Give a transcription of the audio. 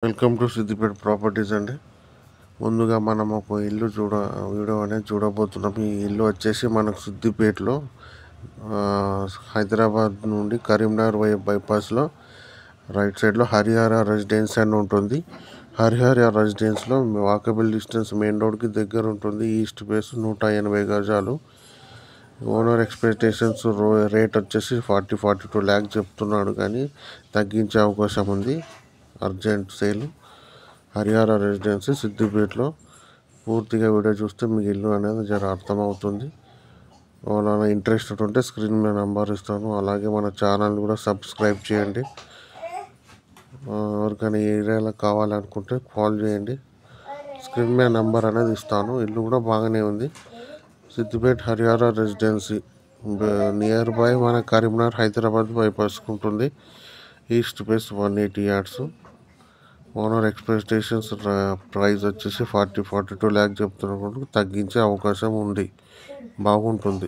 Welcome to Siddipet properties అండి. ముందుగా మనం ఒక ఇల్లు వీడియో అనేది చూడబోతున్నాం. ఈ ఇల్లు వచ్చేసి మనకు సిద్దిపేటలో హైదరాబాద్ నుండి కరీంనగర్ బైపాస్లో రైట్ సైడ్లో హరిహర రెసిడెన్స్ అని ఉంటుంది. హరిహర రెసిడెన్స్లో వాకబుల్ డిస్టెన్స్ మెయిన్ రోడ్కి దగ్గర ఉంటుంది. ఈస్ట్ ఫేస్ 180 గజాలు. ఓనర్ ఎక్స్పెక్టేషన్స్ రేట్ వచ్చేసి 42 ల్యాక్స్ చెప్తున్నాడు, కానీ తగ్గించే అవకాశం ఉంది. Urgent sale. హరిహర రెసిడెన్సీ సిద్దిపేటలో. పూర్తిగా వీడియో చూస్తే మీకు ఇల్లు అనేది అర్థమవుతుంది. వాళ్ళ ఇంట్రెస్టెడ్ ఉంటే స్క్రీన్ మీద నెంబర్ ఇస్తాను. అలాగే మన ఛానల్ కూడా సబ్స్క్రైబ్ చేయండి. ఎవరికైనా ఏరియాలో కావాలనుకుంటే కాల్ చేయండి. స్క్రీన్ మీద నెంబర్ అనేది ఇస్తాను. ఇల్లు కూడా బాగానే ఉంది. Siddipet Harihara residency near by మన కరీంనగర్ హైదరాబాద్ బైపాస్ ఉంటుంది. East face 180 yards. Owner expectations price వచ్చేసి 42 ల్యాక్స్ చెప్తున్నప్పుడు తగ్గించే అవకాశం ఉంది. బాగుంటుంది.